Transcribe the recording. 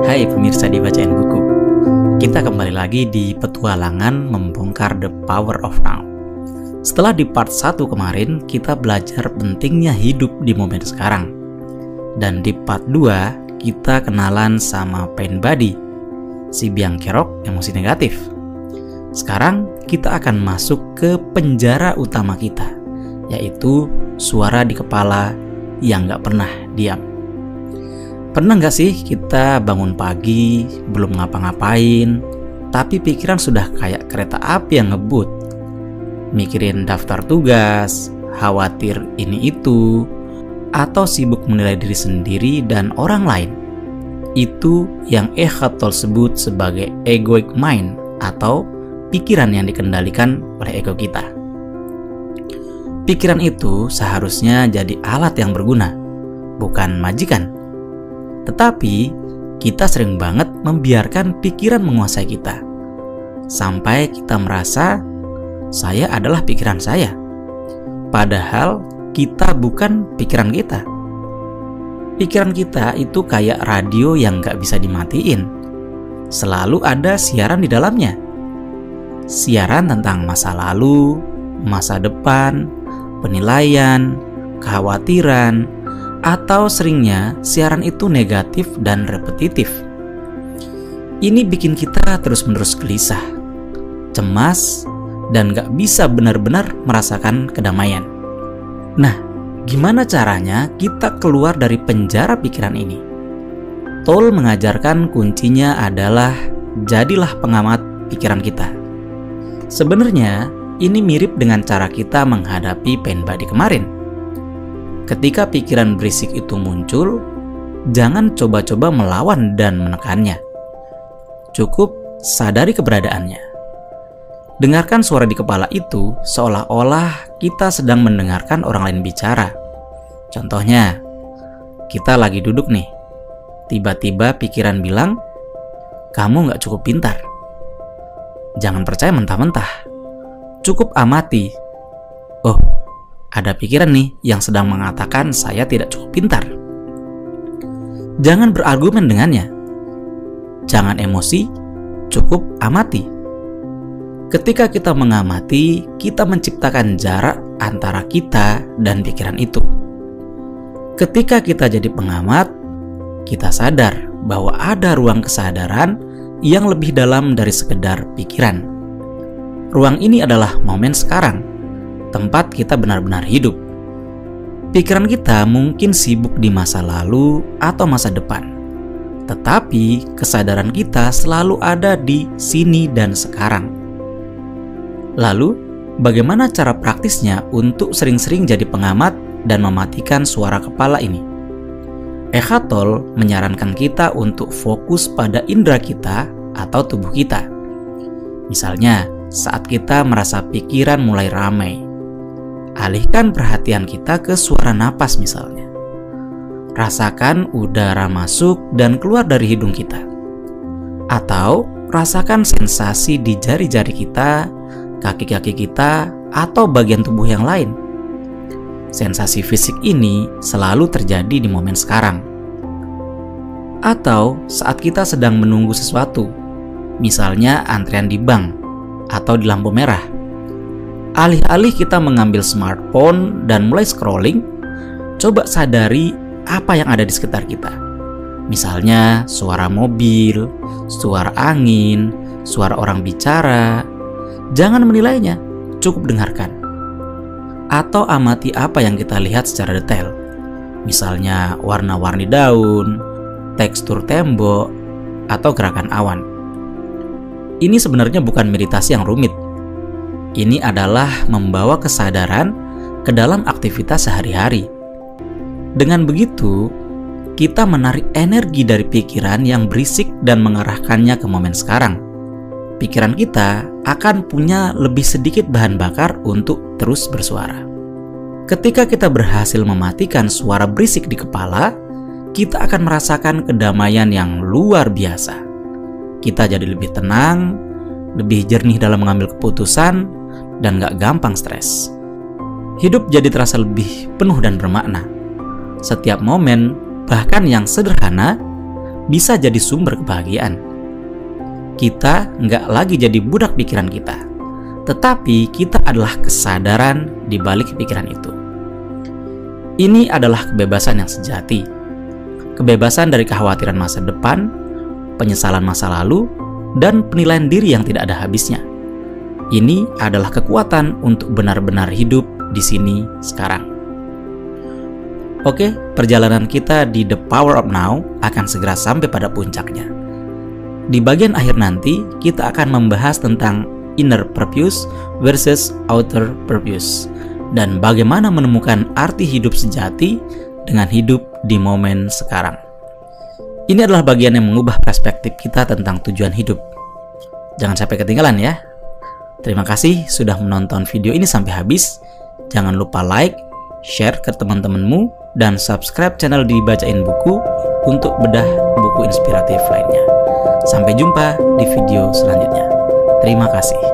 Hai pemirsa di Bacain Buku. Kita kembali lagi di petualangan membongkar The Power of Now. Setelah di part 1 kemarin, kita belajar pentingnya hidup di momen sekarang. Dan di part 2, kita kenalan sama pain body, si biang kerok emosi negatif. Sekarang kita akan masuk ke penjara utama kita, yaitu suara di kepala yang gak pernah diam. Pernah gak sih kita bangun pagi, belum ngapa-ngapain, tapi pikiran sudah kayak kereta api yang ngebut. Mikirin daftar tugas, khawatir ini itu, atau sibuk menilai diri sendiri dan orang lain. Itu yang Eckhart Tolle sebut sebagai egoic mind atau pikiran yang dikendalikan oleh ego kita. Pikiran itu seharusnya jadi alat yang berguna, bukan majikan. Tetapi kita sering banget membiarkan pikiran menguasai kita, sampai kita merasa saya adalah pikiran saya, padahal kita bukan pikiran kita. Pikiran kita itu kayak radio yang gak bisa dimatiin. Selalu ada siaran di dalamnya. Siaran tentang masa lalu, masa depan, penilaian, kekhawatiran, atau seringnya siaran itu negatif dan repetitif. Ini bikin kita terus-menerus gelisah, cemas, dan gak bisa benar-benar merasakan kedamaian. Nah, gimana caranya kita keluar dari penjara pikiran ini? Tolle mengajarkan kuncinya adalah jadilah pengamat pikiran kita. Sebenarnya ini mirip dengan cara kita menghadapi pain body kemarin. Ketika pikiran berisik itu muncul, jangan coba-coba melawan dan menekannya. Cukup sadari keberadaannya. Dengarkan suara di kepala itu seolah-olah kita sedang mendengarkan orang lain bicara. Contohnya, kita lagi duduk nih. Tiba-tiba pikiran bilang, kamu gak cukup pintar. Jangan percaya mentah-mentah. Cukup amati. Oh, ada pikiran nih yang sedang mengatakan saya tidak cukup pintar. Jangan berargumen dengannya. Jangan emosi, cukup amati. Ketika kita mengamati, kita menciptakan jarak antara kita dan pikiran itu. Ketika kita jadi pengamat, kita sadar bahwa ada ruang kesadaran yang lebih dalam dari sekedar pikiran. Ruang ini adalah momen sekarang, tempat kita benar-benar hidup. Pikiran kita mungkin sibuk di masa lalu atau masa depan, tetapi kesadaran kita selalu ada di sini dan sekarang. Lalu, bagaimana cara praktisnya untuk sering-sering jadi pengamat dan mematikan suara kepala ini? Eckhart Tolle menyarankan kita untuk fokus pada indera kita atau tubuh kita. Misalnya, saat kita merasa pikiran mulai ramai, alihkan perhatian kita ke suara napas misalnya. Rasakan udara masuk dan keluar dari hidung kita. Atau rasakan sensasi di jari-jari kita, kaki-kaki kita, atau bagian tubuh yang lain. Sensasi fisik ini selalu terjadi di momen sekarang. Atau saat kita sedang menunggu sesuatu, misalnya antrian di bank atau di lampu merah. Alih-alih kita mengambil smartphone dan mulai scrolling, coba sadari apa yang ada di sekitar kita. Misalnya suara mobil, suara angin, suara orang bicara. Jangan menilainya, cukup dengarkan. Atau amati apa yang kita lihat secara detail. Misalnya warna-warni daun, tekstur tembok, atau gerakan awan. Ini sebenarnya bukan meditasi yang rumit. Ini adalah membawa kesadaran ke dalam aktivitas sehari-hari. Dengan begitu, kita menarik energi dari pikiran yang berisik dan mengarahkannya ke momen sekarang. Pikiran kita akan punya lebih sedikit bahan bakar untuk terus bersuara. Ketika kita berhasil mematikan suara berisik di kepala, kita akan merasakan kedamaian yang luar biasa. Kita jadi lebih tenang, lebih jernih dalam mengambil keputusan, dan gak gampang stres. Hidup jadi terasa lebih penuh dan bermakna. Setiap momen, bahkan yang sederhana, bisa jadi sumber kebahagiaan. Kita nggak lagi jadi budak pikiran kita, tetapi kita adalah kesadaran di balik pikiran itu. Ini adalah kebebasan yang sejati. Kebebasan dari kekhawatiran masa depan, penyesalan masa lalu, dan penilaian diri yang tidak ada habisnya. Ini adalah kekuatan untuk benar-benar hidup di sini sekarang. Oke, perjalanan kita di The Power of Now akan segera sampai pada puncaknya. Di bagian akhir nanti, kita akan membahas tentang inner purpose versus outer purpose, dan bagaimana menemukan arti hidup sejati dengan hidup di momen sekarang. Ini adalah bagian yang mengubah perspektif kita tentang tujuan hidup. Jangan sampai ketinggalan ya. Terima kasih sudah menonton video ini sampai habis. Jangan lupa like, share ke teman-temanmu, dan subscribe channel Dibacain Buku untuk bedah buku inspiratif lainnya. Sampai jumpa di video selanjutnya. Terima kasih.